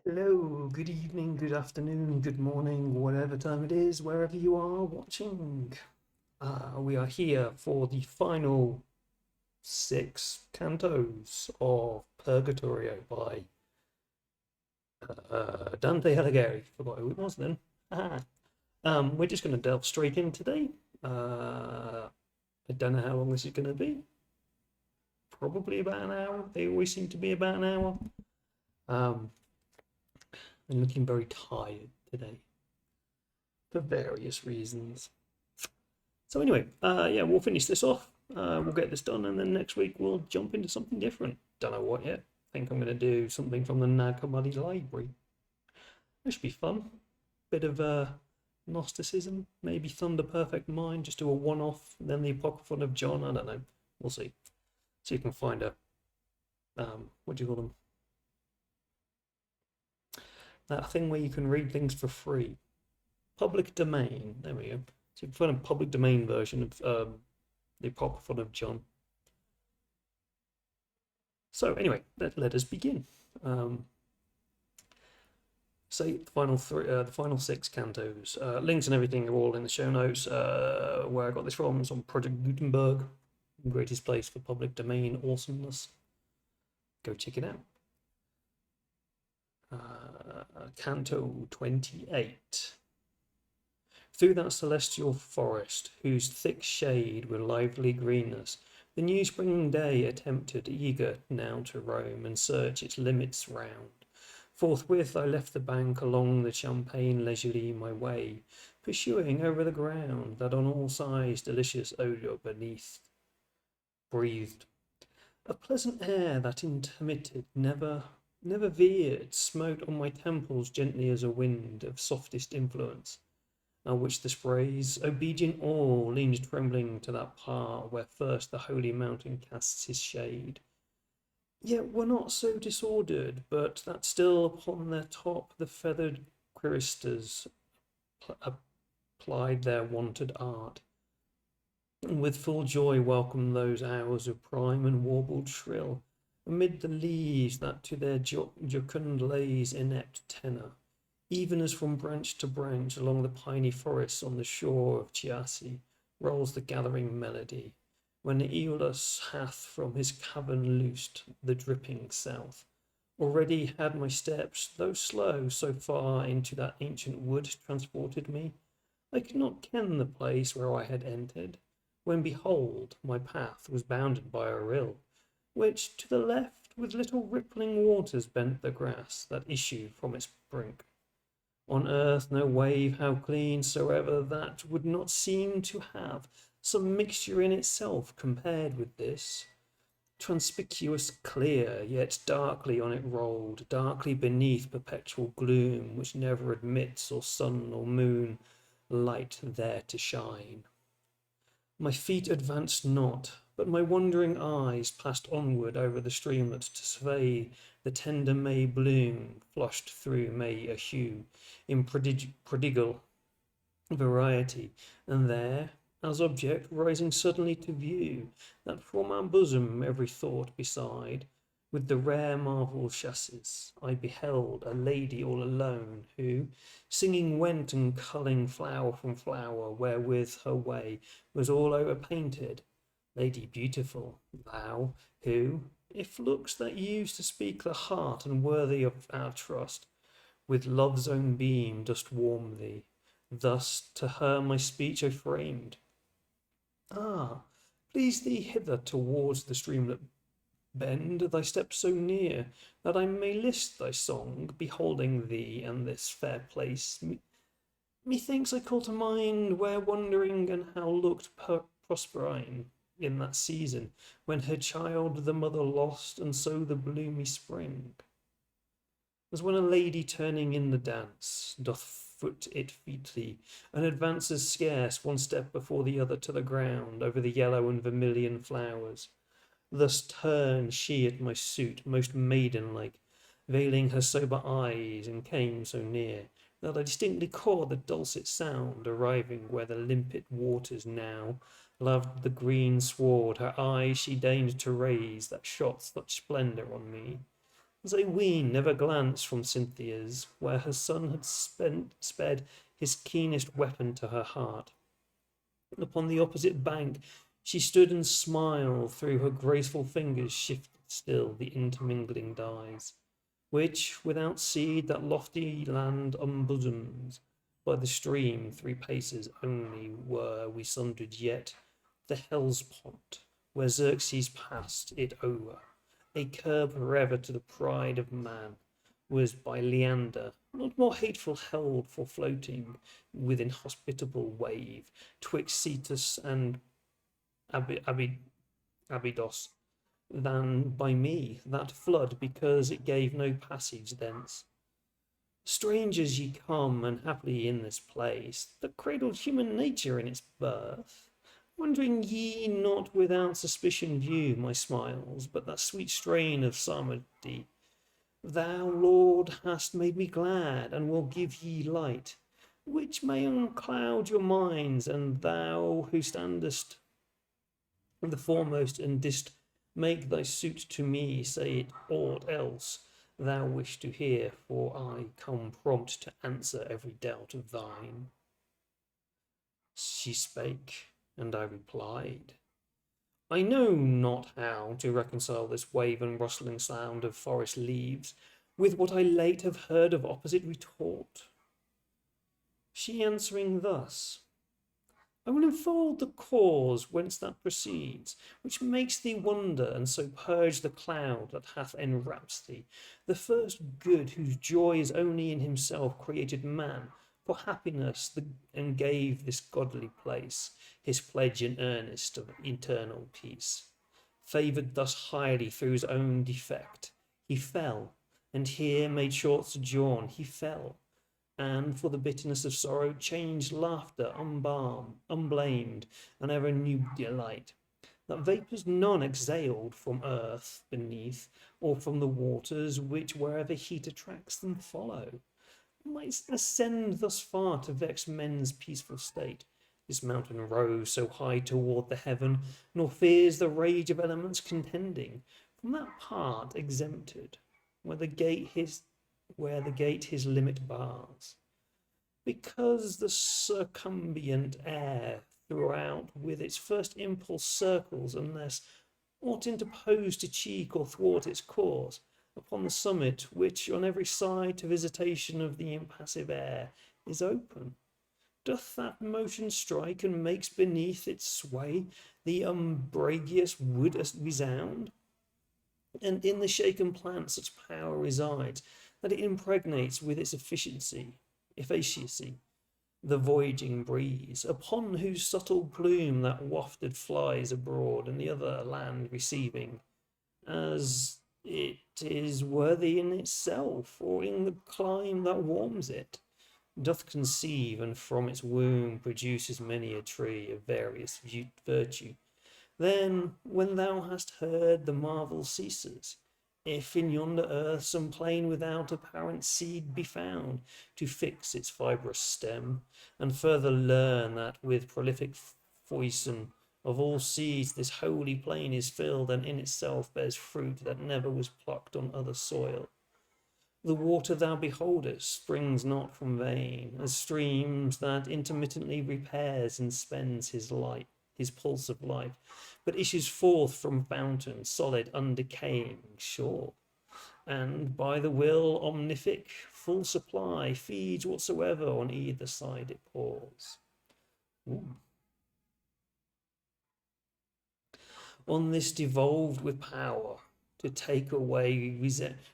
Hello, good evening, good afternoon, good morning, whatever time it is, wherever you are watching. We are here for the final six cantos of Purgatory by Dante Alighieri. Forgot who it was then. Ah. We're just going to delve straight in today. I don't know how long this is going to be. Probably about an hour. They always seem to be about an hour. I'm looking very tired today for various reasons. So anyway, yeah, we'll finish this off. We'll get this done, and then next week we'll jump into something different. Don't know what yet. Think I'm going to do something from the Nag Hammadi library. That should be fun. Bit of Gnosticism, maybe Thunder Perfect Mind. Just do a one-off. Then the Apocryphon of John. I don't know. We'll see. So you can find a what do you call them? That thing where you can read things for free. Public domain. There we go. So you can find a public domain version of the Apocryphon of John. So anyway, let us begin. So the final six cantos. Links and everything are all in the show notes. Where I got this from is on Project Gutenberg, greatest place for public domain awesomeness. Go check it out. Canto 28. Through that celestial forest, whose thick shade with lively greenness, the new spring day attempted, eager now to roam and search its limits round. Forthwith I left the bank along the champaign leisurely my way, pursuing over the ground that on all sides delicious odour beneath breathed. A pleasant air that intermitted, never veered, smote on my temples gently as a wind of softest influence, on which the sprays, obedient all, leaned trembling to that part where first the holy mountain casts his shade. Yet were not so disordered, but that still upon their top the feathered choristers applied their wonted art, and with full joy welcomed those hours of prime and warbled shrill, amid the leaves that to their jocund lays inept tenor, even as from branch to branch along the piney forests on the shore of Chiasse rolls the gathering melody, when Aeolus hath from his cavern loosed the dripping south. Already had my steps, though slow, so far into that ancient wood transported me, I could not ken the place where I had entered, when behold, my path was bounded by a rill, which to the left with little rippling waters bent the grass that issue from its brink. On earth no wave how clean soever that would not seem to have some mixture in itself compared with this. Conspicuous clear, yet darkly on it rolled, darkly beneath perpetual gloom, which never admits or sun or moon light there to shine. My feet advanced not, but my wandering eyes passed onward over the streamlet to survey the tender May bloom, flushed through May a hue, in prodigal variety, and there, as object rising suddenly to view, that from our bosom every thought beside, with the rare marvel chassis, I beheld a lady all alone, who, singing went and culling flower from flower, wherewith her way was all overpainted. Lady beautiful, thou, who, if looks that use to speak the heart and worthy of our trust, with love's own beam dost warm thee, thus to her my speech I framed. Ah, please thee hither towards the streamlet bend thy steps so near, that I may list thy song, beholding thee and this fair place. Methinks I call to mind where wandering and how looked Proserpine in that season, when her child the mother lost, and so the bloomy spring. As when a lady turning in the dance doth foot it featly, and advances scarce one step before the other to the ground over the yellow and vermilion flowers. Thus turned she at my suit most maiden-like, veiling her sober eyes, and came so near that I distinctly caught the dulcet sound, arriving where the limpid waters now loved the green sward. Her eyes she deigned to raise, that shot such splendour on me, as I ween never glanced from Cynthia's, where her son had sped his keenest weapon to her heart. Upon the opposite bank she stood and smiled, through her graceful fingers shifted still the intermingling dyes, which, without seed, that lofty land unbosomed. By the stream 3 paces only were we sundered, yet the Hellespont, where Xerxes passed it over, a curb forever to the pride of man, was by Leander not more hateful held for floating with inhospitable wave twixt Cetus and Abydos, than by me that flood, because it gave no passage thence. Strangers ye come, and haply in this place that cradled human nature in its birth, wondering ye not without suspicion view my smiles, but that sweet strain of psalmody. Thou, Lord, hast made me glad, and will give ye light, which may uncloud your minds, and thou who standest the foremost and didst make thy suit to me, say it aught else thou wish to hear, for I come prompt to answer every doubt of thine. She spake, and I replied, I know not how to reconcile this wave and rustling sound of forest leaves with what I late have heard of opposite retort. She answering thus, I will unfold the cause whence that proceeds, which makes thee wonder, and so purge the cloud that hath enwrapped thee. The first good, whose joy is only in himself, created man for happiness, and gave this godly place his pledge and earnest of eternal peace. Favoured thus highly through his own defect, he fell, and here made short sojourn, he fell, and for the bitterness of sorrow changed laughter unblamed, and ever new delight, that vapours none exhaled from earth beneath, or from the waters, which wherever heat attracts them follow, might ascend thus far to vex men's peaceful state. This mountain rose so high toward the heaven, nor fears the rage of elements contending, from that part exempted, where the gate his limit bars, because the circumambient air throughout with its first impulse circles, unless aught interpose to cheek or thwart its course, upon the summit, which on every side to visitation of the impassive air is open. Doth that motion strike, and makes beneath its sway the umbrageous wood resound? And in the shaken plant such power resides, that it impregnates with its efficacy the voyaging breeze, upon whose subtle plume that wafted flies abroad, and the other land receiving, as it is worthy in itself, or in the clime that warms it, doth conceive, and from its womb produces many a tree of various virtue. Then, when thou hast heard, the marvel ceases. If in yonder earth some plain without apparent seed be found to fix its fibrous stem, and further learn that with prolific foison of all seeds this holy plain is filled, and in itself bears fruit that never was plucked on other soil. The water thou beholdest springs not from vain, as streams that intermittently repairs and spends his life, his pulse of life, but issues forth from fountain, solid, undecaying, sure, and by the will omnific, full supply, feeds whatsoever on either side it pours. Ooh. On this devolved with power to take away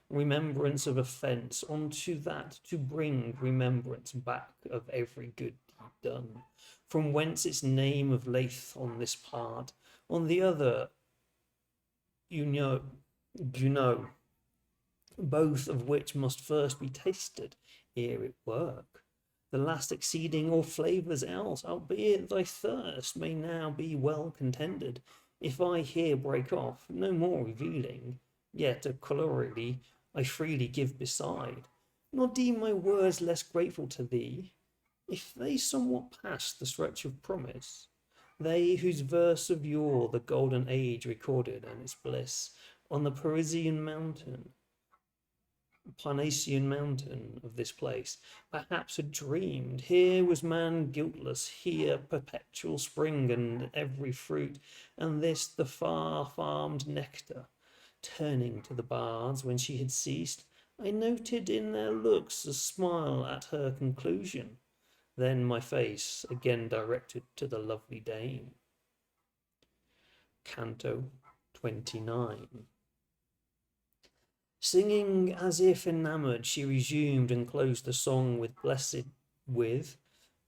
remembrance of offence, onto that to bring remembrance back of every good deed done, from whence its name of late on this part, on the other you know, both of which must first be tasted ere it work, the last exceeding all flavours else, albeit thy thirst may now be well contended. If I here break off, no more revealing, yet a corollary I freely give beside, nor deem my words less grateful to thee, if they somewhat pass the stretch of promise, they whose verse of yore the golden age recorded and its bliss on the Parisian mountain, Parnassian mountain of this place, perhaps had dreamed. Here was man guiltless, here perpetual spring and every fruit, and this the far farmed nectar. Turning to the bards when she had ceased, I noted in their looks a smile at her conclusion. Then my face again directed to the lovely dame. Canto 29. Singing as if enamoured, she resumed and closed the song with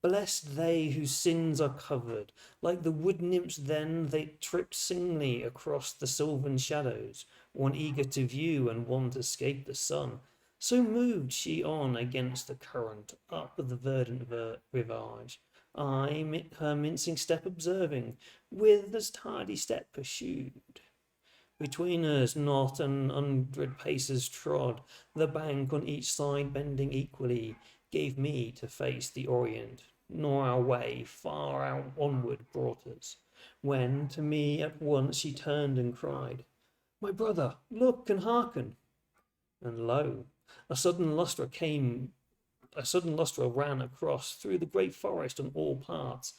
blessed they whose sins are covered. Like the wood nymphs then they tripped singly across the sylvan shadows, one eager to view and one to escape the sun. So moved she on against the current, up the verdant rivage. I, her mincing step observing, with as tardy step pursued. Between us not 100 paces trod, the bank on each side bending equally, gave me to face the Orient, nor our way far out onward brought us, when to me at once she turned and cried, My brother, look and hearken! And lo, a sudden lustre ran across through the great forest on all parts,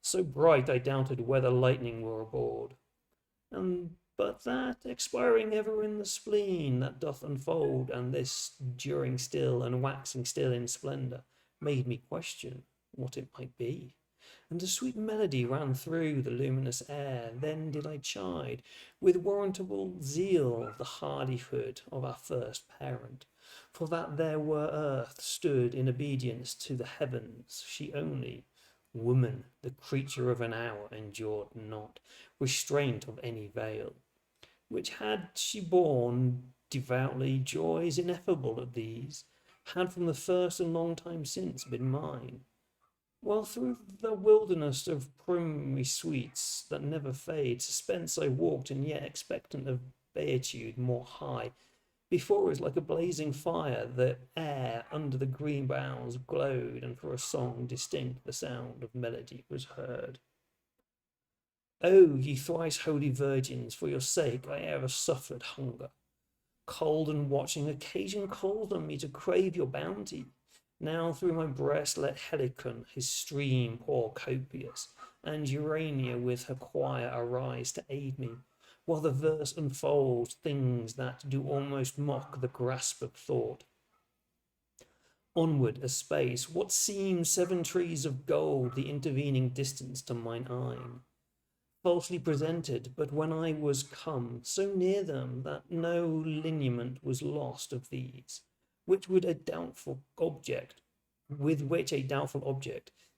so bright I doubted whether lightning were aboard. And but that, expiring ever in the spleen that doth unfold, and this during still and waxing still in splendour, made me question what it might be. And a sweet melody ran through the luminous air. Then did I chide with warrantable zeal the hardihood of our first parent, for that there were earth stood in obedience to the heavens, she only, woman, the creature of an hour, endured not restraint of any veil, which had she borne devoutly joys ineffable of these, had from the first and long time since been mine. While through the wilderness of primary sweets that never fade, suspense I walked, and yet expectant of beatitude more high. Before us, like a blazing fire, the air under the green boughs glowed, and for a song distinct the sound of melody was heard. O ye thrice holy virgins, for your sake I ever suffered hunger. Cold and watching occasion called on me to crave your bounty. Now through my breast let Helicon his stream pour copious, and Urania with her choir arise to aid me, while the verse unfolds things that do almost mock the grasp of thought. Onward a space, what seemed 7 trees of gold the intervening distance to mine eye. Falsely presented, but when I was come so near them that no lineament was lost of these, with which a doubtful object,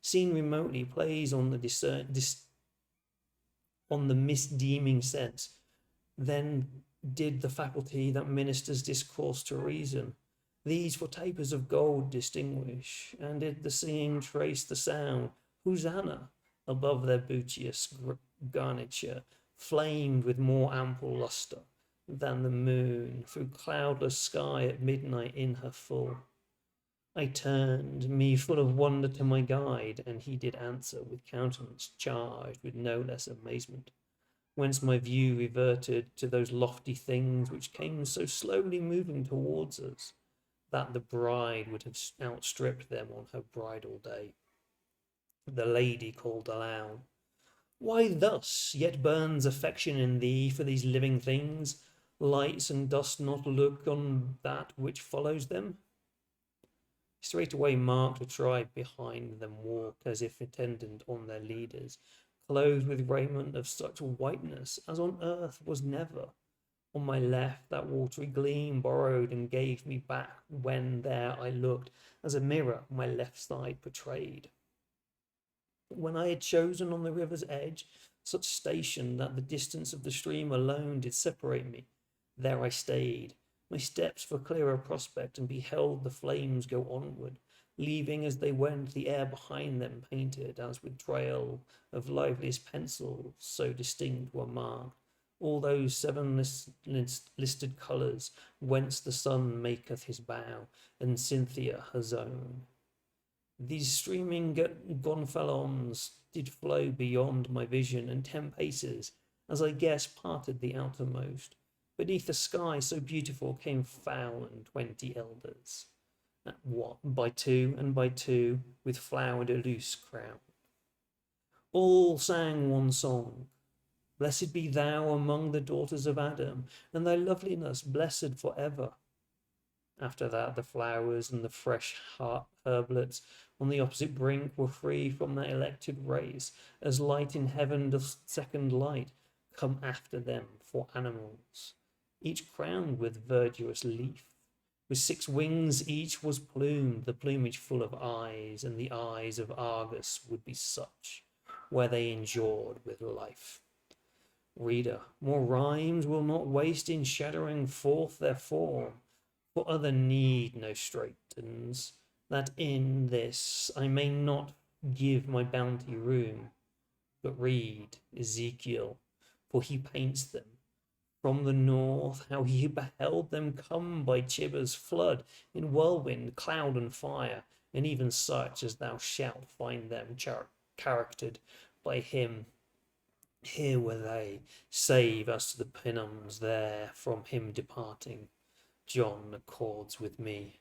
seen remotely, plays on the misdeeming sense. Then did the faculty that ministers discourse to reason, these for tapers of gold distinguish, and did the singing trace the sound, Hosanna, above their beauteous garniture, flamed with more ample lustre than the moon through cloudless sky at midnight in her full. I turned me full of wonder to my guide, and he did answer with countenance charged with no less amazement, whence my view reverted to those lofty things which came so slowly moving towards us, that the bride would have outstripped them on her bridal day. The lady called aloud, Why thus? Yet burns affection in thee for these living things, lights, and dost not look on that which follows them? Straightway marked a tribe behind them walk, as if attendant on their leaders, clothed with raiment of such whiteness as on earth was never. On my left that watery gleam borrowed and gave me back when there I looked, as a mirror my left side portrayed. When I had chosen on the river's edge such station that the distance of the stream alone did separate me, there I stayed, my steps for clearer prospect, and beheld the flames go onward, leaving as they went the air behind them painted as with trail of liveliest pencil, so distinct were marked all those 7 listed colours, whence the sun maketh his bow, and Cynthia her zone. These streaming gonfalons did flow beyond my vision, and 10 paces, as I guess, parted the outermost. Beneath the sky so beautiful came 4,020 elders, at what, by two and by two, with flowered a loose crown. All sang one song. Blessed be thou among the daughters of Adam, and thy loveliness blessed for ever. After that, the flowers and the fresh herblets on the opposite brink were free from their elected race, as light in heaven doth second light come after them for animals, each crowned with verdurous leaf. With 6 wings each was plumed, the plumage full of eyes, and the eyes of Argus would be such, where they endured with life. Reader, more rhymes will not waste in shadowing forth their form, for other need no straightens, that in this I may not give my bounty room, but read Ezekiel, for he paints them from the north, how he beheld them come by Chiba's flood, in whirlwind, cloud, and fire, and even such as thou shalt find them charactered by him. Here were they, save as to the Pinoms there from him departing. John accords with me.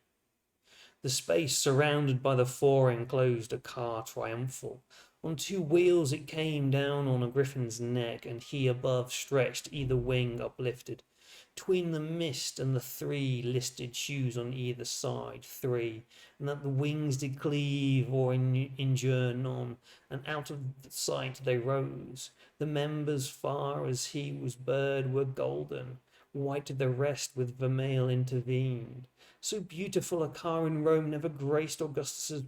The space surrounded by the 4 enclosed a car triumphal. On 2 wheels it came down on a griffin's neck, and he above stretched either wing uplifted. 'Tween the mist and the 3 listed shoes on either side, 3, and that the wings did cleave or injure none, and out of sight they rose. The members far as he was bird were golden, white the rest with vermeil intervened. So beautiful a car in Rome never graced Augustus's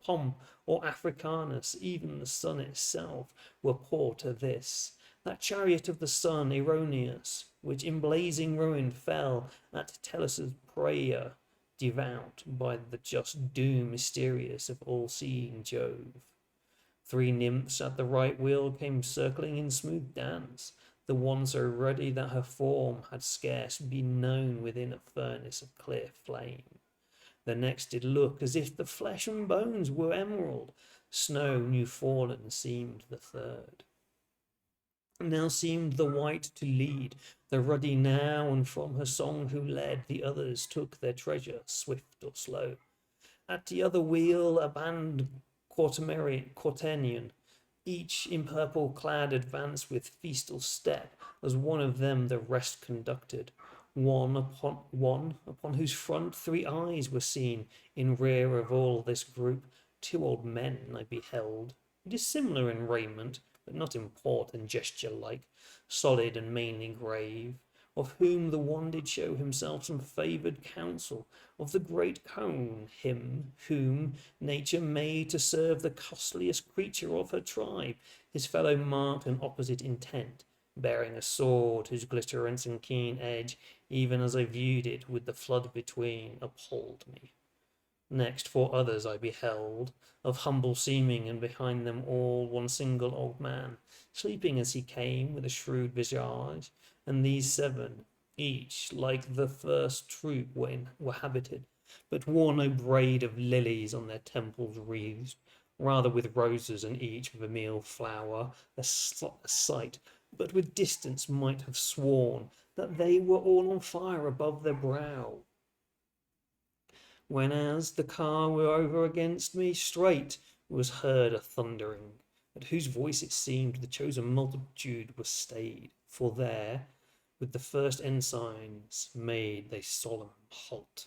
pomp or Africanus, even the sun itself were poor to this. That chariot of the sun, erroneous, which in blazing ruin fell at Tellus's prayer, devout by the just doom mysterious of all-seeing Jove. 3 nymphs at the right wheel came circling in smooth dance, the one so ruddy that her form had scarce been known within a furnace of clear flame. The next did look as if the flesh and bones were emerald, snow new fallen seemed the third. Now seemed the white to lead, the ruddy now, and from her song who led, the others took their treasure, swift or slow. At the other wheel a band quaternion, each in purple clad, advanced with festal step, as one of them the rest conducted. One upon whose front 3 eyes were seen, in rear of all this group 2 old men I beheld, dissimilar in raiment, but not in port and gesture like, solid and mainly grave, of whom the one did show himself some favoured counsel of the great cone, him whom nature made to serve the costliest creature of her tribe. His fellow marked an opposite intent, bearing a sword whose glitterance and keen edge, even as I viewed it with the flood between, appalled me. Next 4 others I beheld, of humble seeming, and behind them all 1 single old man, sleeping as he came, with a shrewd visage, and these 7, each like the first troop were habited, but wore no braid of lilies on their temples wreathed, rather with roses, and each vermeil flower, a sight, but with distance might have sworn that they were all on fire above their brow. When as the car were over against me, straight was heard a thundering, at whose voice it seemed the chosen multitude was stayed, for there, with the first ensigns, made they solemn halt.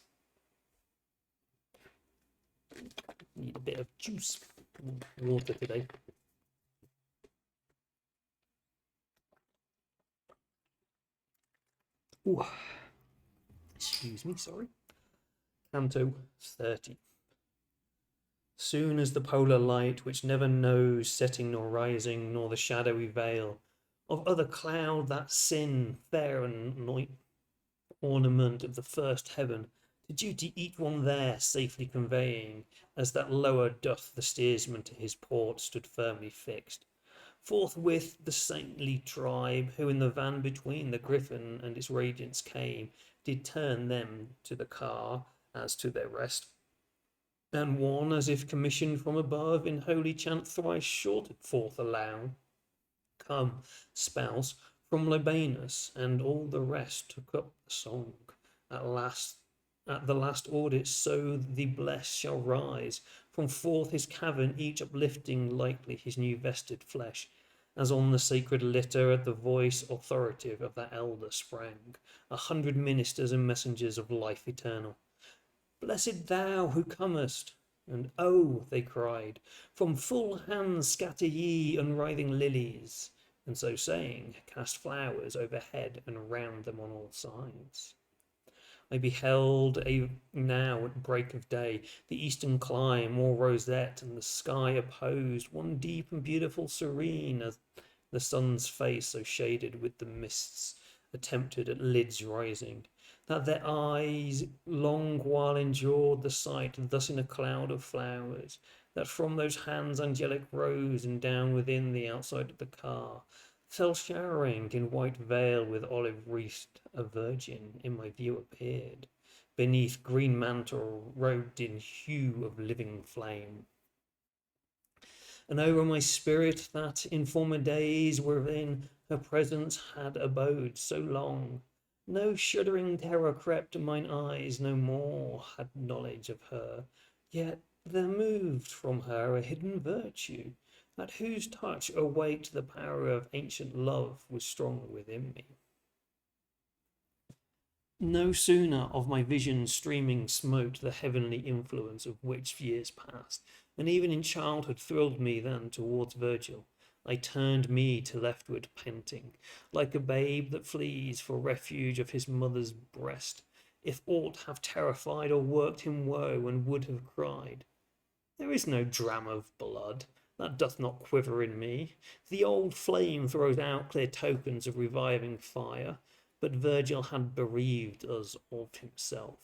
Need a bit of juice, water today. Ooh. Excuse me, sorry. Canto 30. Soon as the polar light, which never knows setting nor rising, nor the shadowy veil of other cloud, that sin, fair and ornament of the first heaven, to duty each one there safely conveying, as that lower doth the steersman to his port, stood firmly fixed. Forthwith the saintly tribe, who in the van between the griffin and its radiance came, did turn them to the car, as to their rest, and one, as if commissioned from above, in holy chant thrice shorted forth aloud, Come, spouse, From Libanus and all the rest took up the song. At the last audit, so the blessed shall rise from forth his cavern, each uplifting lightly his new vested flesh, as on the sacred litter at the voice authoritative of that elder sprang 100 ministers and messengers of life eternal. Blessed thou who comest! And oh, they cried, from full hands scatter ye unwrithing lilies, and so saying, cast flowers overhead and round them on all sides. I beheld now at break of day the eastern clime all rosette, and the sky opposed, one deep and beautiful serene, as the sun's face so shaded with the mists attempted at lids rising, that their eyes long while endured the sight thus in a cloud of flowers, that from those hands angelic rose, and down within the outside of the car fell showering in white veil with olive wreathed a virgin in my view appeared, beneath green mantle robed in hue of living flame. And over my spirit that in former days wherein her presence had abode so long, no shuddering terror crept to mine eyes, no more had knowledge of her, yet there moved from her a hidden virtue, at whose touch awaked the power of ancient love was strong within me. No sooner of my vision streaming smote the heavenly influence of which years past, and even in childhood thrilled me than towards Virgil, I turned me to leftward panting, like a babe that flees for refuge of his mother's breast, if aught have terrified or worked him woe, and would have cried, there is no dram of blood that doth not quiver in me. The old flame throws out clear tokens of reviving fire, but Virgil had bereaved us of himself.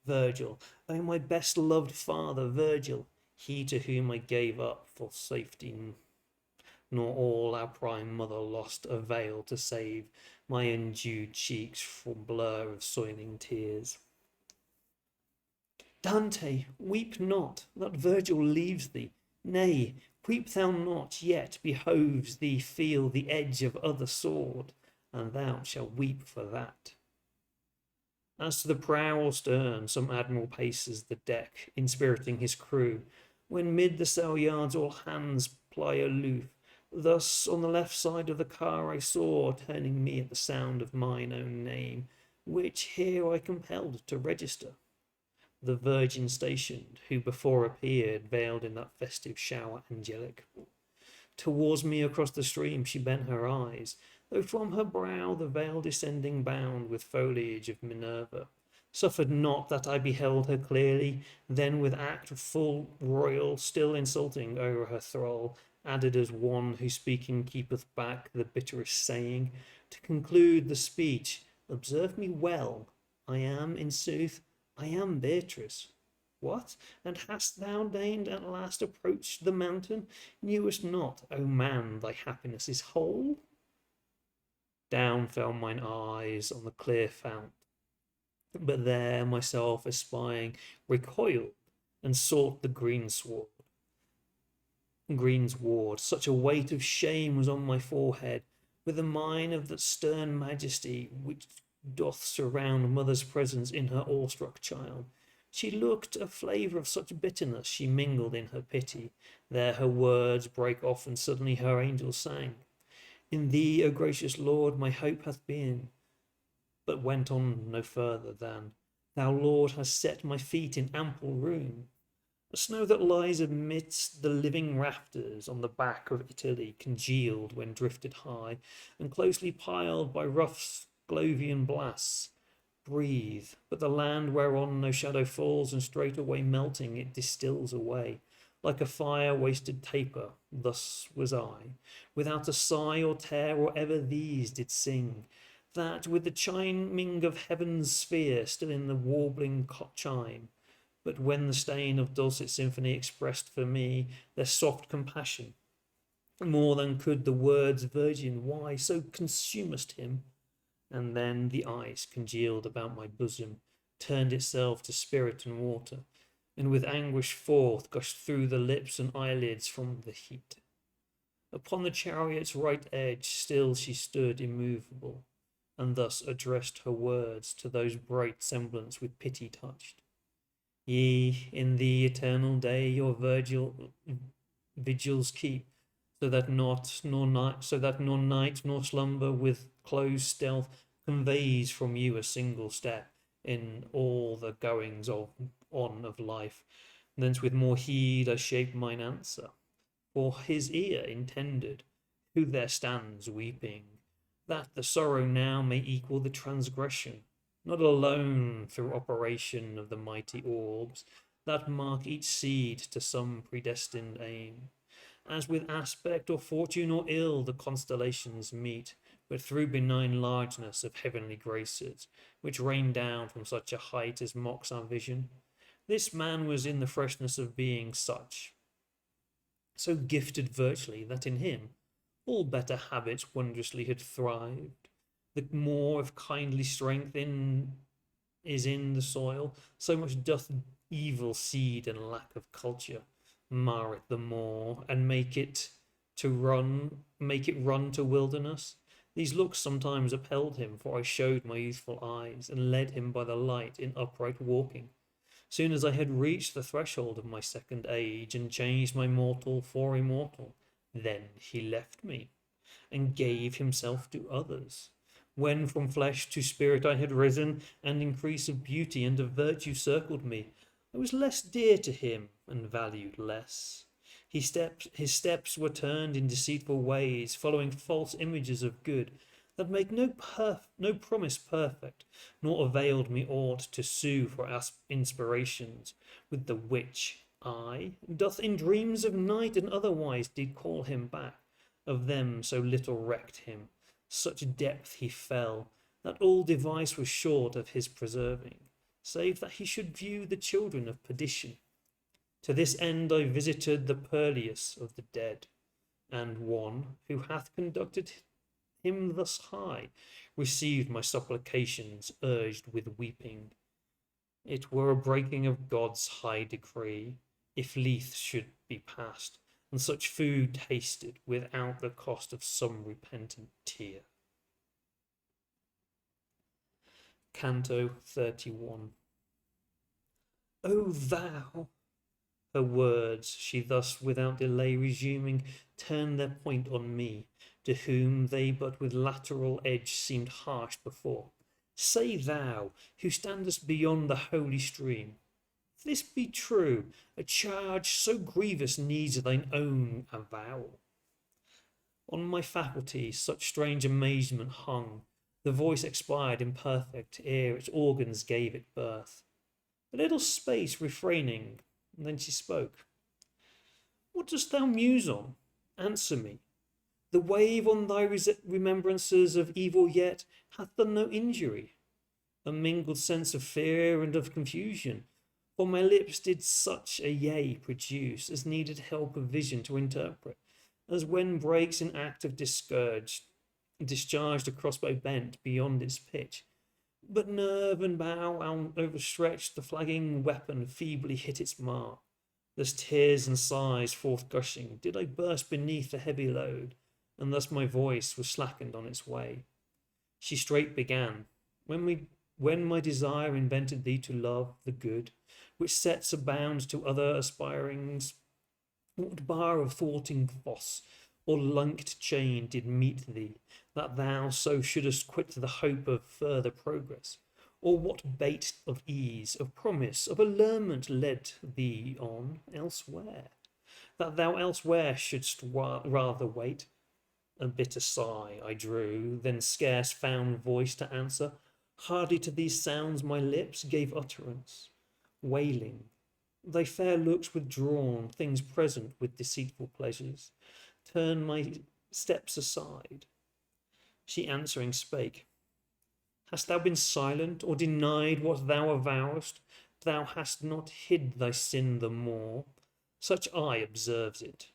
Virgil, oh my best loved father, Virgil, he to whom I gave up for safety, nor all our prime mother lost avail to save my indewed cheeks from blur of soiling tears. Dante, weep not that Virgil leaves thee. Nay, weep thou not, yet behoves thee feel the edge of other sword, and thou shalt weep for that. As to the prow or stern, some admiral paces the deck, inspiriting his crew, when mid the sail yards all hands ply aloof. Thus on the left side of the car I saw, turning me at the sound of mine own name, which here I compelled to register, the virgin stationed, who before appeared, veiled in that festive shower angelic. Towards me across the stream she bent her eyes, though from her brow the veil descending bound with foliage of Minerva, suffered not that I beheld her clearly, then with act full royal, still insulting o'er her thrall, added as one who speaking keepeth back the bitterest saying, to conclude the speech, observe me well, I am in sooth, I am Beatrice. What? And hast thou deigned at last approach the mountain? Knewest not, O man, thy happiness is whole? Down fell mine eyes on the clear fount, but there myself espying, recoiled and sought the greensward. Such a weight of shame was on my forehead, with the mien of that stern majesty which doth surround mother's presence in her awestruck child. She looked a flavour of such bitterness she mingled in her pity. There her words brake off, and suddenly her angel sang, in thee, O gracious Lord, my hope hath been, but went on no further than, thou, Lord, hast set my feet in ample room. The snow that lies amidst the living rafters on the back of Italy, congealed when drifted high, and closely piled by rough Sclovian blasts, breathe, but the land whereon no shadow falls, and straightway melting it distills away, like a fire-wasted taper. Thus was I, without a sigh or tear, or ever these did sing, that with the chiming of heaven's sphere still in the warbling chime, but when the stain of dulcet symphony expressed for me their soft compassion, more than could the words, Virgin, why so consumest him? And then the ice congealed about my bosom turned itself to spirit and water, and with anguish forth gushed through the lips and eyelids from the heat. Upon the chariot's right edge still she stood immovable, and thus addressed her words to those bright semblance with pity touched. Ye in the eternal day your vigils keep, so that nor night nor slumber with closed stealth conveys from you a single step in all the goings on of life. Thence with more heed I shape mine answer, for his ear intended, who there stands weeping, that the sorrow now may equal the transgression, not alone through operation of the mighty orbs that mark each seed to some predestined aim, as with aspect or fortune or ill the constellations meet, but through benign largeness of heavenly graces, which rain down from such a height as mocks our vision. This man was in the freshness of being such, so gifted virtually that in him all better habits wondrously had thrived. The more of kindly strength is in the soil, so much doth evil seed and lack of culture mar it the more, and make it run to wilderness. These looks sometimes upheld him, for I showed my youthful eyes, and led him by the light in upright walking. Soon as I had reached the threshold of my second age, and changed my mortal for immortal, then he left me, and gave himself to others. When from flesh to spirit I had risen, and increase of beauty and of virtue circled me, I was less dear to him, and valued less. His steps were turned in deceitful ways, following false images of good, that make no promise perfect, nor availed me aught to sue for inspirations, with the which I doth in dreams of night and otherwise did call him back. Of them so little recked him, such depth he fell, that all device was short of his preserving, save that he should view the children of perdition. To this end I visited the Purlius of the dead, and one who hath conducted him thus high received my supplications urged with weeping. It were a breaking of God's high decree, if Lethe should be passed, and such food tasted without the cost of some repentant tear. Canto 31. O thou! Her words, she thus without delay resuming, turned their point on me, to whom they but with lateral edge seemed harsh before. Say thou, who standest beyond the holy stream, if this be true, a charge so grievous needs thine own avowal. On my faculties such strange amazement hung, the voice expired imperfect ere its organs gave it birth. A little space refraining, and then she spoke. What dost thou muse on? Answer me. The wave on thy remembrances of evil yet hath done no injury. A mingled sense of fear and of confusion, for my lips did such a yea produce as needed help of vision to interpret, as when breaks in act of discharged a crossbow bent beyond its pitch. But nerve and bow overstretched, the flagging weapon feebly hit its mark. Thus tears and sighs forth gushing, did I burst beneath the heavy load, and thus my voice was slackened on its way. She straight began, when my desire invented thee to love the good, which sets a bound to other aspirings, what bar of thwarting fosse or linked chain did meet thee, that thou so shouldest quit the hope of further progress? Or what bait of ease, of promise, of allurement led thee on elsewhere, that thou elsewhere shouldst rather wait? A bitter sigh I drew, then scarce found voice to answer. Hardly to these sounds my lips gave utterance, wailing, thy fair looks withdrawn, things present with deceitful pleasures, turn my steps aside. She answering spake, Hast thou been silent, or denied what thou avowest? Thou hast not hid thy sin the more, such eye observes it.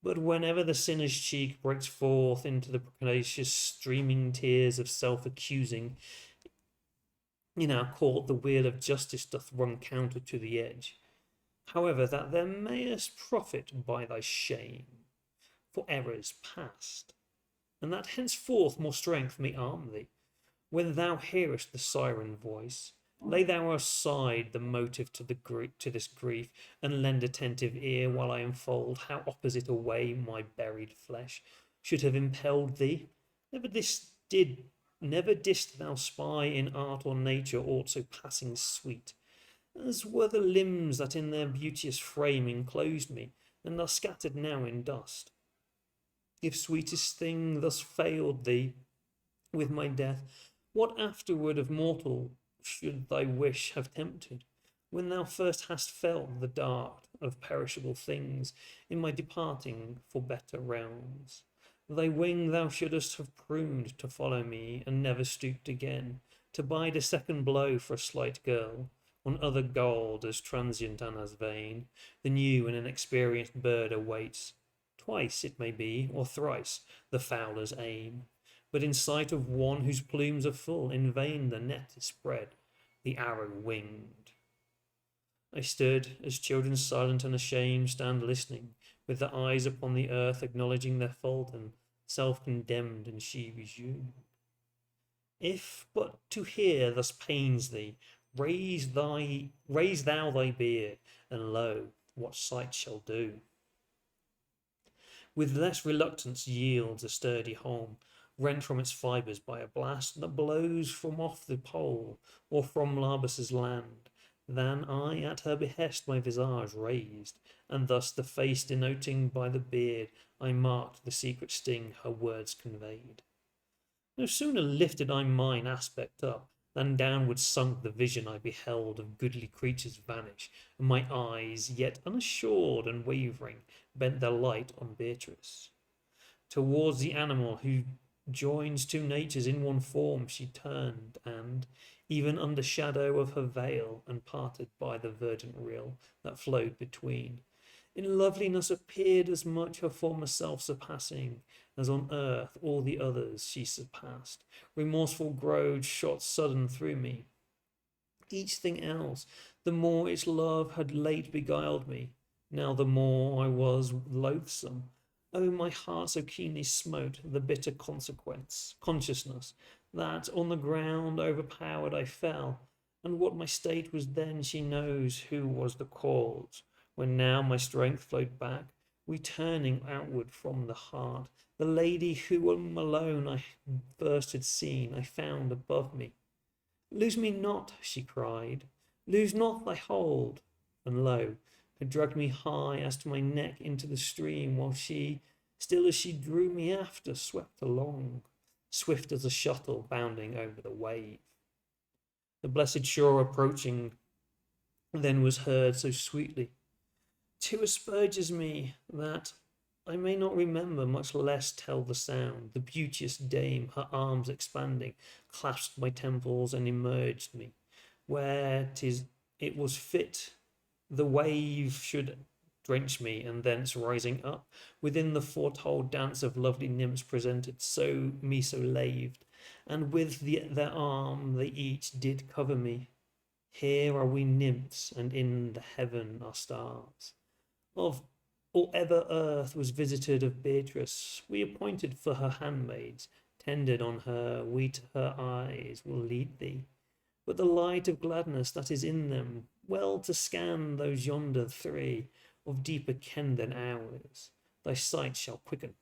But whenever the sinner's cheek breaks forth into the precocious streaming tears of self-accusing, in our court the wheel of justice doth run counter to the edge. However, that thou mayest profit by thy shame, for errors past, and that henceforth more strength may arm thee. When thou hearest the siren voice, lay thou aside the motive to this grief, and lend attentive ear while I unfold how opposite a way my buried flesh should have impelled thee. Never didst thou spy in art or nature aught so passing sweet, as were the limbs that in their beauteous frame enclosed me, and are scattered now in dust. If sweetest thing thus failed thee with my death, what afterward of mortal should thy wish have tempted, when thou first hast felt the dart of perishable things in my departing for better realms? Thy wing thou shouldst have pruned to follow me, and never stooped again to bide a second blow for a slight girl, on other gold as transient and as vain. The new and inexperienced bird awaits, twice it may be, or thrice, the fowler's aim. But in sight of one whose plumes are full, in vain the net is spread, the arrow winged. I stood, as children silent and ashamed stand listening, with their eyes upon the earth, acknowledging their fault, and self-condemned, and she resumed. If but to hear thus pains thee, raise thou thy beard, and lo, what sight shall do? With less reluctance yields a sturdy holm, rent from its fibres by a blast that blows from off the pole, or from Labus's land, than I at her behest my visage raised, and thus the face denoting by the beard, I marked the secret sting her words conveyed. No sooner lifted I mine aspect up, than downward sunk the vision I beheld of goodly creatures vanish, and my eyes, yet unassured and wavering, bent their light on Beatrice. Towards the animal who joins two natures in one form she turned, and, even under shadow of her veil, and parted by the verdant rill that flowed between, in loveliness appeared as much her former self surpassing, as on earth all the others she surpassed. Remorseful growth shot sudden through me. Each thing else, the more its love had late beguiled me, now the more I was loathsome. Oh, my heart so keenly smote the bitter consciousness, that on the ground overpowered I fell, and what my state was then she knows who was the cause. When now my strength flowed back, returning outward from the heart, the lady whom alone I first had seen, I found above me. Lose me not, she cried, lose not thy hold, and lo, had dragged me high as to my neck into the stream, while she, still as she drew me after, swept along, swift as a shuttle bounding over the wave. The blessed shore approaching then was heard so sweetly, to asperges me, that I may not remember, much less tell the sound. The beauteous dame, her arms expanding, clasped my temples and immerged me, where it was fit the wave should drench me, and thence rising up, within the foretold dance of lovely nymphs presented so laved, and with their arm they each did cover me. Here are we nymphs, and in the heaven are stars. Of or ever earth was visited of Beatrice, we appointed for her handmaids, tended on her, we to her eyes will lead thee. But the light of gladness that is in them, well to scan those yonder three, of deeper ken than ours, thy sight shall quicken.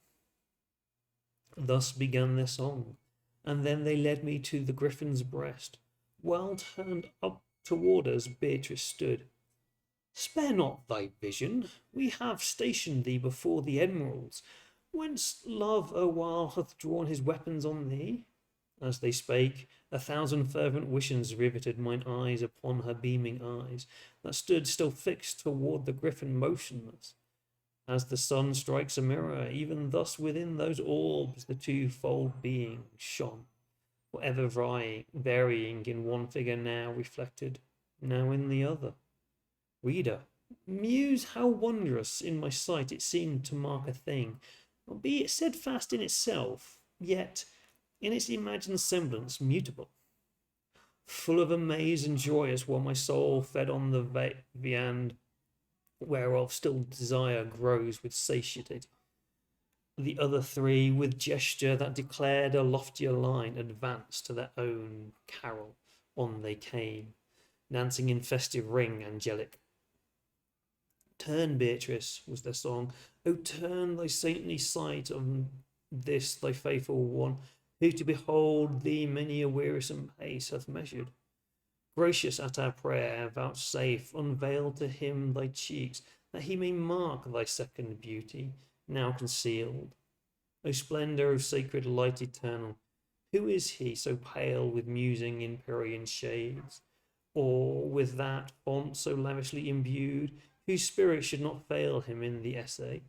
Thus began their song, and then they led me to the griffin's breast, while turned up toward us Beatrice stood. Spare not thy vision, we have stationed thee before the emeralds, whence love erewhile hath drawn his weapons on thee. As they spake, 1,000 fervent wishes riveted mine eyes upon her beaming eyes, that stood still fixed toward the griffin motionless. As the sun strikes a mirror, even thus within those orbs the twofold being shone, for ever varying in one figure now reflected, now in the other. Reader, muse how wondrous in my sight it seemed to mark a thing, albeit steadfast in itself, yet in its imagined semblance mutable. Full of amaze and joyous while my soul fed on the viand whereof still desire grows with satiety. The other three, with gesture that declared a loftier line, advanced to their own carol. On they came, dancing in festive ring angelic. Turn, Beatrice, was their song. O turn thy saintly sight on this thy faithful one, who to behold thee many a wearisome pace hath measured. Gracious at our prayer, vouchsafe, unveil to him thy cheeks, that he may mark thy second beauty, now concealed. O splendour of sacred light eternal, who is he so pale with musing empyrean shades, or with that font so lavishly imbued, whose spirit should not fail him in the essay,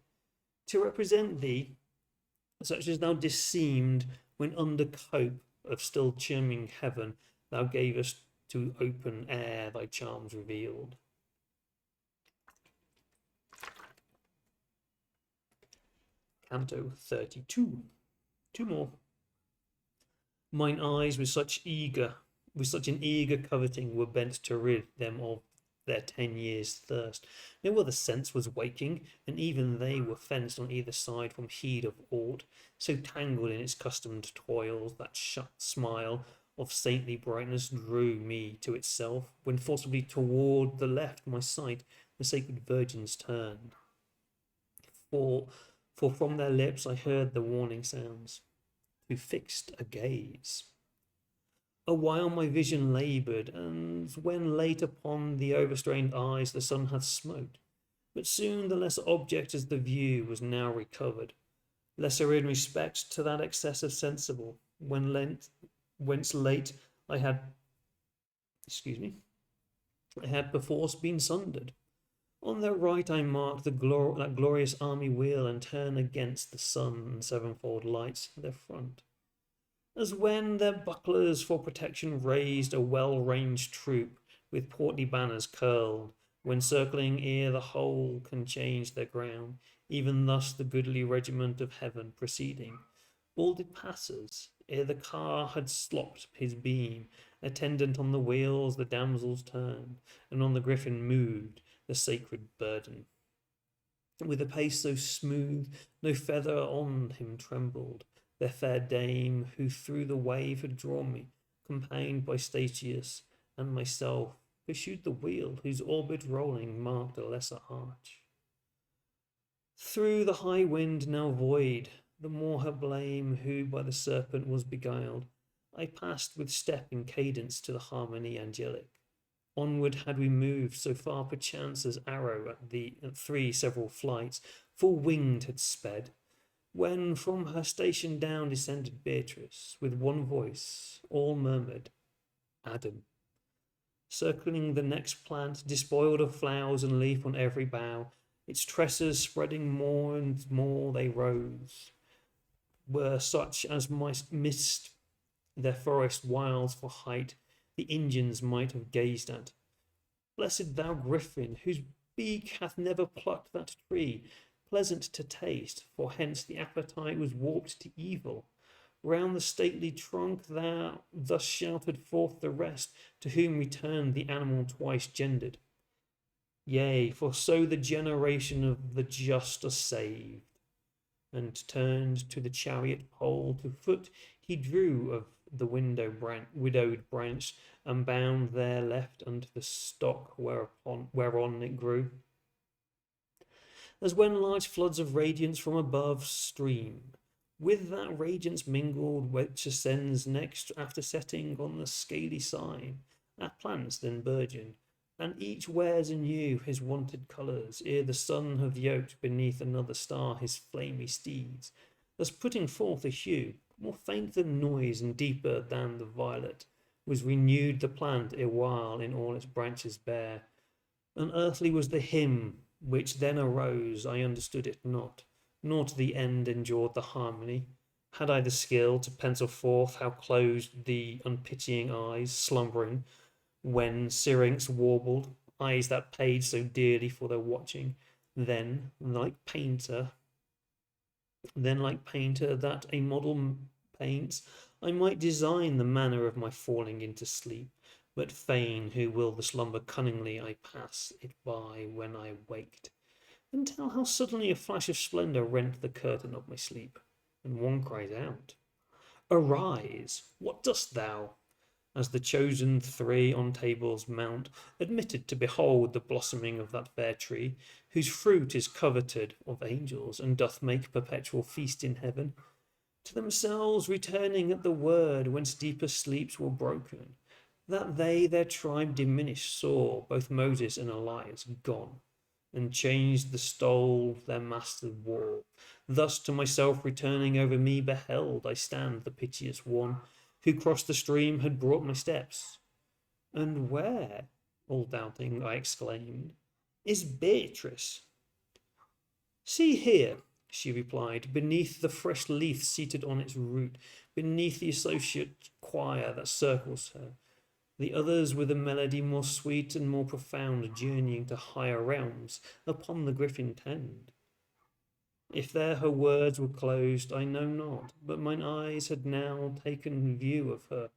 to represent thee such as thou didst seemed when under cope of still churning heaven thou gavest to open air thy charms revealed. Canto 32. Two more. Mine eyes with such an eager coveting were bent to rid them of their 10 years' thirst. No other sense was waking, and even they were fenced on either side from heed of aught, so tangled in its customed toils that shut smile of saintly brightness drew me to itself, when forcibly toward the left my sight the sacred virgins turned. For from their lips I heard the warning sounds, who fixed a gaze. A while my vision laboured, and when late upon the overstrained eyes the sun hath smote, but soon the lesser object as the view was now recovered, lesser in respect to that excess of sensible, whence late I had perforce been sundered. On their right I marked that glorious army wheel, and turn against the sun and sevenfold lights their front. As when their bucklers for protection raised a well-ranged troop, with portly banners curled, when circling ere the whole can change their ground, even thus the goodly regiment of heaven proceeding, all did passers, ere the car had slopped his beam, attendant on the wheels the damsels turned, and on the griffin moved the sacred burden. With a pace so smooth, no feather on him trembled, their fair dame, who through the wave had drawn me, companioned by Statius and myself, pursued the wheel, whose orbit rolling marked a lesser arch. Through the high wind now void, the more her blame, who by the serpent was beguiled, I passed with step in cadence to the harmony angelic. Onward had we moved, so far perchance as arrow at 3 several flights, full winged had sped, when from her station down descended Beatrice, with one voice, all murmured, Adam. Circling the next plant, despoiled of flowers and leaf on every bough, its tresses spreading more and more they rose, were such as might missed their forest wilds for height, the Indians might have gazed at. Blessed thou griffin, whose beak hath never plucked that tree, pleasant to taste, for hence the appetite was warped to evil. Round the stately trunk thou thus shouted forth the rest, to whom returned the animal twice gendered. Yea, for so the generation of the just are saved. And turned to the chariot pole, to foot he drew of the widowed branch, and bound there left unto the stock whereon it grew. As when large floods of radiance from above stream, with that radiance mingled which ascends next after setting on the scaly sign, our plants then burgeon, and each wears anew his wonted colours, ere the sun have yoked beneath another star his flamy steeds, thus putting forth a hue more faint than noise and deeper than the violet, was renewed the plant erewhile in all its branches bare. Unearthly was the hymn which then arose, I understood it not, nor to the end endured the harmony. Had I the skill to pencil forth how closed the unpitying eyes, slumbering, when syrinx warbled, eyes that paid so dearly for their watching, then like painter that a model paints, I might design the manner of my falling into sleep, but fain who will the slumber cunningly I pass it by when I waked, until how suddenly a flash of splendour rent the curtain of my sleep, and one cries out, "Arise! What dost thou?" As the chosen three on tables mount, admitted to behold the blossoming of that fair tree, whose fruit is coveted of angels, and doth make perpetual feast in heaven, to themselves returning at the word whence deeper sleeps were broken, that they their tribe diminished saw both Moses and Elias gone, and changed the stole their master wore. Thus to myself returning over me beheld I stand the piteous one, who crossed the stream had brought my steps. "And where," all doubting, I exclaimed, "is Beatrice?" "See here," she replied, "beneath the fresh leaf seated on its root, beneath the associate choir that circles her, the others with a melody more sweet and more profound, journeying to higher realms, upon the griffin tend. If there her words were closed, I know not, but mine eyes had now taken view of her,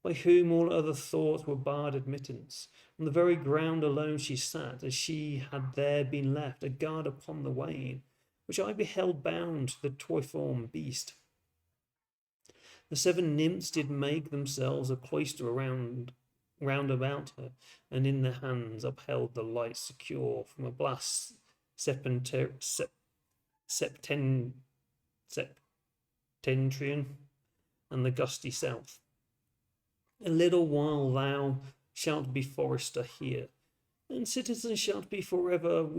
by whom all other thoughts were barred admittance. On the very ground alone she sat, as she had there been left, a guard upon the wain, which I beheld bound to the toy-form beast. The seven nymphs did make themselves a cloister round about her, and in their hands upheld the light secure from a blast septentrion and the gusty south. A little while thou shalt be forester here, and citizen shalt be forever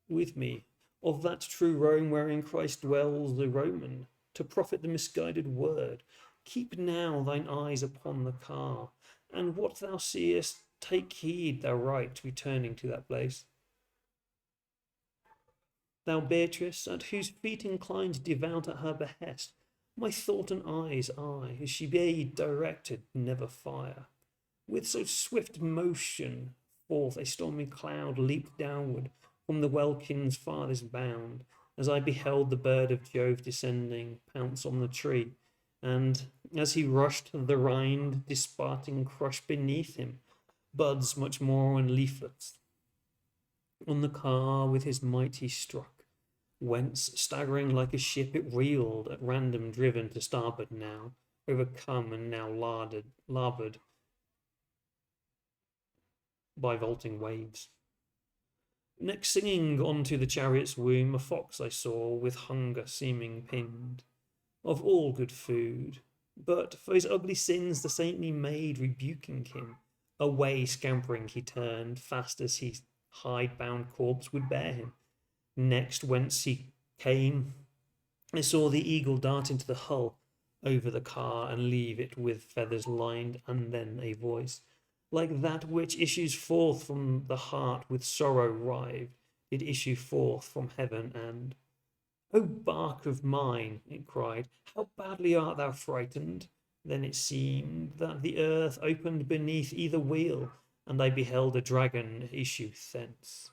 with me, of that true Rome wherein Christ dwells the Roman, to profit the misguided word. Keep now thine eyes upon the car, and what thou seest, take heed thou right returning to that place. Thou Beatrice, at whose feet inclined devout at her behest, my thought and eyes I, as she bade directed, never fire. With so swift motion forth a stormy cloud leaped downward from the welkin's farthest bound, as I beheld the bird of Jove descending, pounce on the tree, and as he rushed, the rind disparting crushed beneath him buds much more and leaflets. On the car with his might he struck, whence, staggering like a ship, it reeled at random, driven to starboard now, overcome and now larboard by vaulting waves. Next singing on to the chariot's womb, a fox I saw, with hunger seeming pinned, of all good food, but for his ugly sins the saintly maid rebuking him, away scampering he turned, fast as his hide-bound corpse would bear him. Next, whence he came, I saw the eagle dart into the hull, over the car, and leave it with feathers lined, and then a voice, like that which issues forth from the heart with sorrow rived, did issue forth from heaven, and "O bark of mine," it cried, "how badly art thou frightened!" Then it seemed that the earth opened beneath either wheel, and I beheld a dragon issue thence,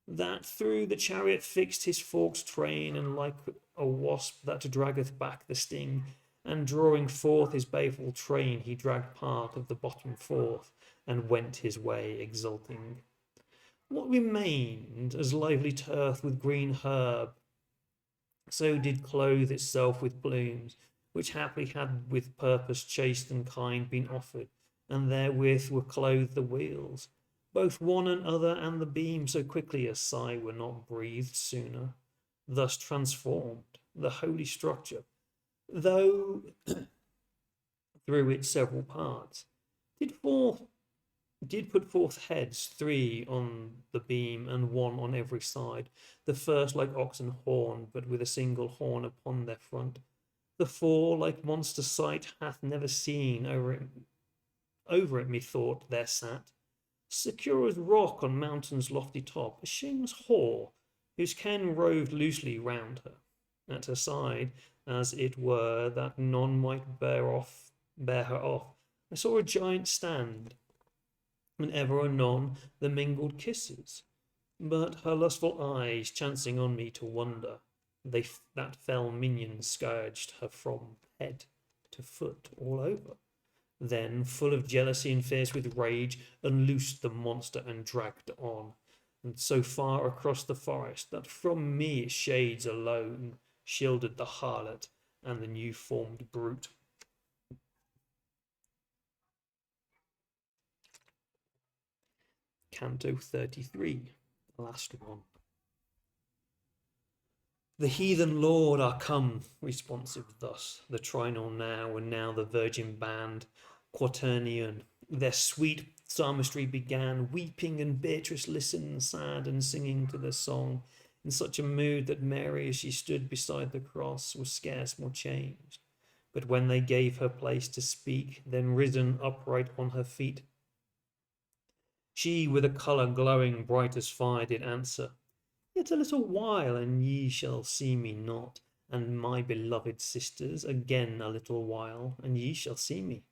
that through the chariot fixed his forked train, and like a wasp that draggeth back the sting, and drawing forth his baleful train, he dragged part of the bottom forth, and went his way exulting. What remained as lively turf with green herb, so did clothe itself with blooms, which haply had with purpose chaste and kind been offered, and therewith were clothed the wheels, both one and other, and the beam, so quickly a sigh were not breathed sooner. Thus transformed, the holy structure, though through its several parts, did put forth heads, three on the beam, and one on every side, the first like oxen horned, but with a single horn upon their front. The four, like monster sight hath never seen, over it methought there sat, secure as rock on mountain's lofty top, a shameless whore, whose ken roved loosely round her. At her side, as it were, that none might bear her off, I saw a giant stand, and ever anon the mingled kisses. But her lustful eyes chancing on me to wonder, that fell minion scourged her from head to foot all over. Then, full of jealousy and fierce with rage, unloosed the monster and dragged on. and so far across the forest that from me its shades alone shielded the harlot and the new-formed brute. Canto 33, the last one. The heathen lord are come, responsive thus, the trinal now, and now the virgin band, quaternion, their sweet psalmistry began, weeping, and Beatrice listened, sad, and singing to their song, in such a mood that Mary, as she stood beside the cross, was scarce more changed. But when they gave her place to speak, then risen upright on her feet, she, with a colour glowing bright as fire, did answer, Yet a little while, and ye shall see me not, and my beloved sisters, again a little while, and ye shall see me.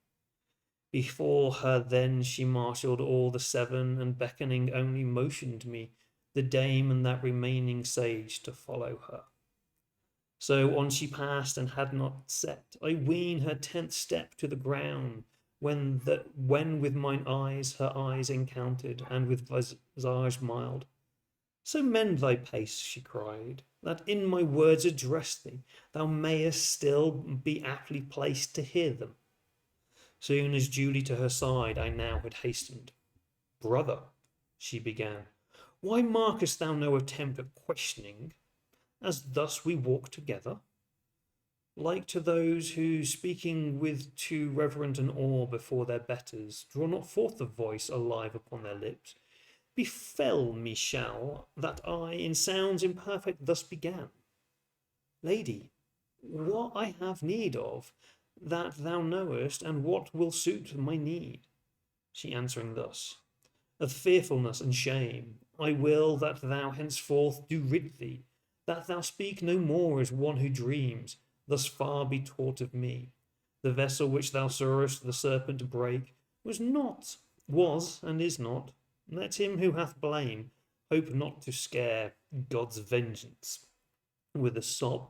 Before her then she marshalled all the seven, and beckoning only motioned me, the dame and that remaining sage, to follow her. So on she passed, and had not set, I ween, her 10th step to the ground, when with mine eyes her eyes encountered, and with visage mild, So mend thy pace, she cried, that in my words address thee, thou mayest still be aptly placed to hear them. Soon as duly to her side I now had hastened. Brother, she began, why markest thou no attempt at questioning, as thus we walk together? Like to those who, speaking with too reverent an awe before their betters, draw not forth the voice alive upon their lips, befell me shall that I in sounds imperfect thus began. Lady, what I have need of, that thou knowest, and what will suit my need. She answering thus, of fearfulness and shame, I will that thou henceforth do rid thee, that thou speak no more as one who dreams, thus far be taught of me. The vessel which thou sawest the serpent break was and is not. Let him who hath blame hope not to scare God's vengeance. With a sob,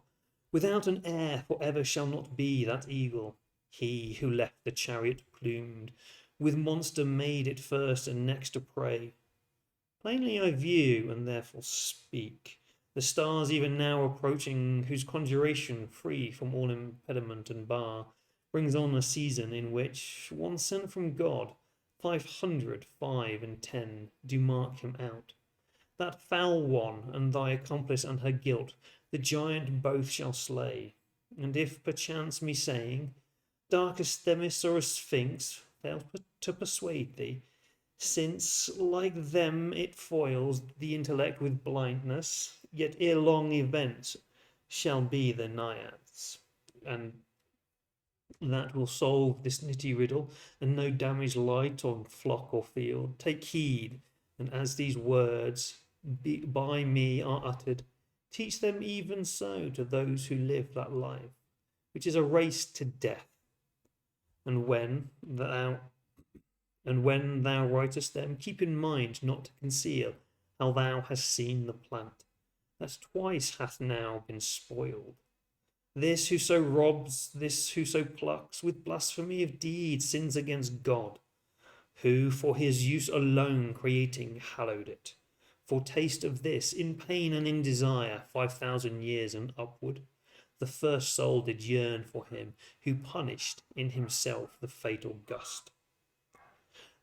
without an heir for ever shall not be that eagle, he who left the chariot plumed, with monster made it first and next a prey. Plainly I view, and therefore speak, the stars even now approaching, whose conjuration, free from all impediment and bar, brings on a season in which, one sent from God, 505 do mark him out. That foul one, and thy accomplice and her guilt, the giant both shall slay. And if perchance me saying, dark as Themis or a Sphinx, fails to persuade thee, since like them it foils the intellect with blindness, yet ere long events shall be the naiads, and that will solve this nitty riddle, and no damage light on flock or field. Take heed, and as these words by me are uttered, teach them even so to those who live that life, which is a race to death. And when thou writest them, keep in mind not to conceal how thou hast seen the plant, that twice hath now been spoiled. This whoso robs, this whoso plucks, with blasphemy of deed sins against God, who for his use alone creating hallowed it. For taste of this, in pain and in desire, 5,000 years and upward, the first soul did yearn for him, who punished in himself the fatal gust.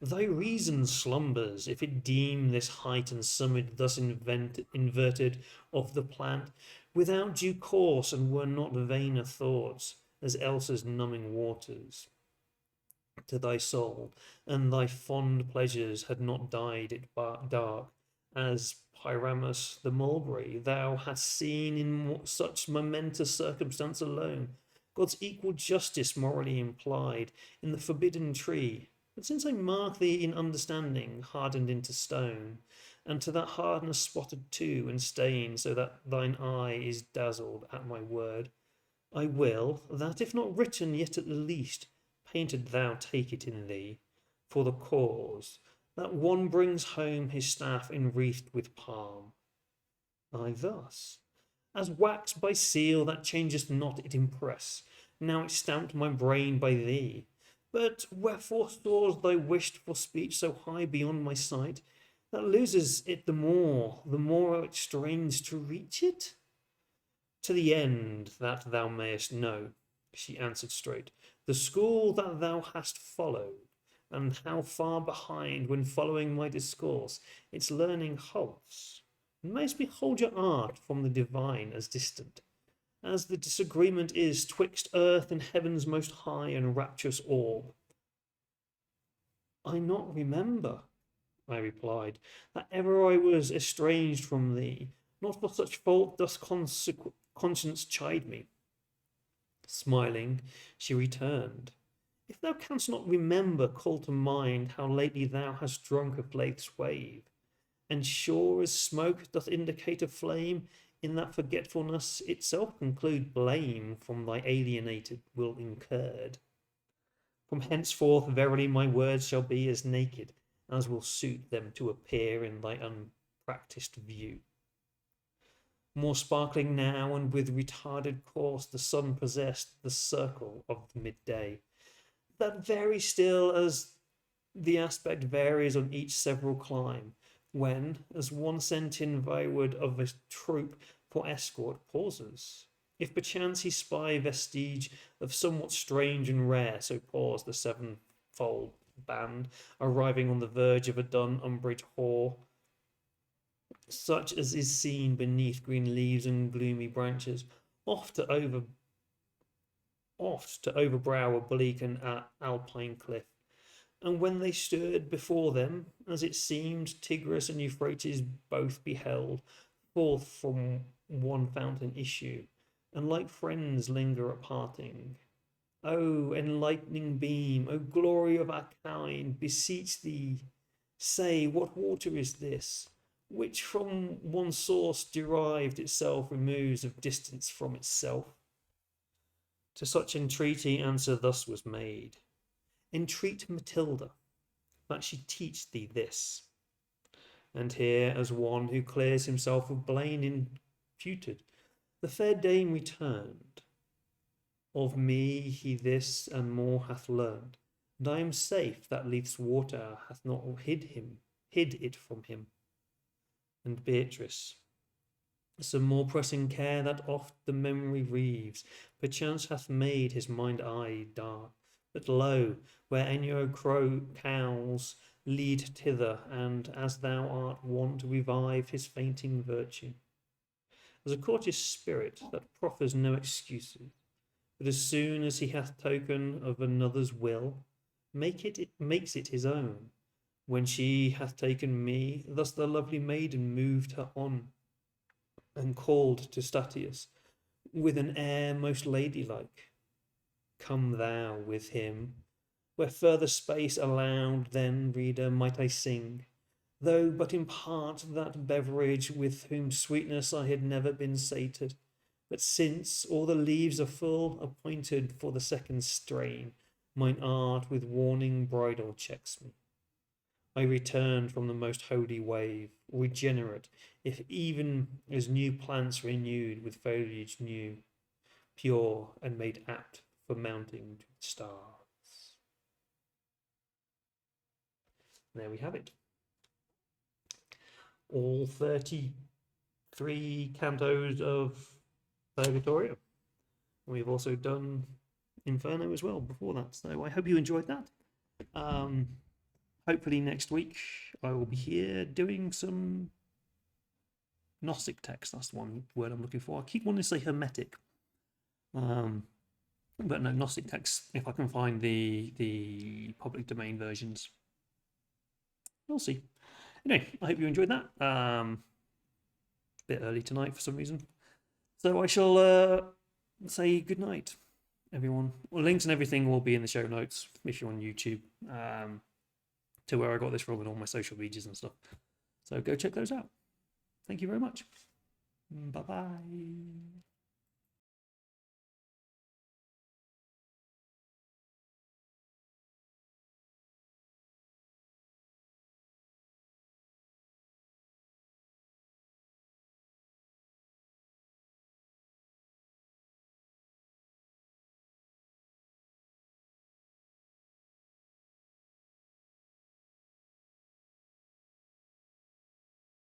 Thy reason slumbers, if it deem this height and summit thus inverted of the plant, without due course, and were not vainer thoughts, as else as numbing waters, to thy soul, and thy fond pleasures had not dyed it dark, as Pyramus the mulberry, thou hast seen in such momentous circumstance alone, God's equal justice morally implied in the forbidden tree. But since I mark thee in understanding hardened into stone, and to that hardness spotted too and stained, so that thine eye is dazzled at my word, I will that, if not written, yet at the least painted thou take it in thee, for the cause that one brings home his staff enwreathed with palm. I thus, as wax by seal that changeth not it impress, now it stamped my brain by thee. But wherefore soars thy wished for speech so high beyond my sight, that loses it the more it strains to reach it? To the end that thou mayest know, she answered straight, the school that thou hast followed, and how far behind when following my discourse its learning halts, and mayst behold your art from the divine as distant, as the disagreement is twixt earth and heaven's most high and rapturous orb. I not remember, I replied, that ever I was estranged from thee. Not for such fault doth conscience chide me. Smiling, she returned, if thou canst not remember, call to mind how lately thou hast drunk of life's wave, and sure as smoke doth indicate a flame, in that forgetfulness itself conclude blame from thy alienated will incurred. From henceforth verily my words shall be as naked as will suit them to appear in thy unpractised view. More sparkling now, and with retarded course the sun possessed the circle of the midday, that very still as the aspect varies on each several clime, when, as one sent in vyward of a troop for escort pauses, if perchance he spy vestige of somewhat strange and rare, so pause the sevenfold band, arriving on the verge of a dun umbrage hoar, such as is seen beneath green leaves and gloomy branches, oft to overbrow a bleak and alpine cliff. And when they stood before them, as it seemed, Tigris and Euphrates both beheld, forth from one fountain issue, and like friends linger at parting. O enlightening beam, O glory of our kind, beseech thee, say, what water is this, which from one source derived itself removes of distance from itself? To such entreaty answer thus was made, entreat Matilda, that she teach thee this. And here, as one who clears himself of blame imputed, the fair dame returned. Of me he this and more hath learned, and I am safe that Lethe's water hath not hid it from him. And Beatrice, some more pressing care that oft the memory reaves, perchance hath made his mind eye dark. But lo, where Enyo cowls lead thither, and as thou art wont, revive his fainting virtue. As a courteous spirit that proffers no excuses, but as soon as he hath token of another's will, makes it his own. When she hath taken me, thus the lovely maiden moved her on, and called to Statius with an air most ladylike, come thou with him, where further space allowed, then, reader, might I sing, though but in part that beverage with whom sweetness I had never been sated. But since all the leaves are full, appointed for the second strain, mine art with warning bridle checks me. I return from the most holy wave, regenerate, if even as new plants renewed with foliage new, pure and made apt for mounting to the stars. There we have it. All 33 cantos of Purgatory. We've also done Inferno as well before that, so I hope you enjoyed that. Hopefully next week I will be here doing some Gnostic text. That's the one word I'm looking for. I keep wanting to say Hermetic, but no, Gnostic text. If I can find the public domain versions, we'll see. Anyway, I hope you enjoyed that. A bit early tonight for some reason, so I shall say good night, everyone. Well, links and everything will be in the show notes if you're on YouTube. To where I got this from and all my social medias and stuff. So go check those out. Thank you very much. Bye-bye.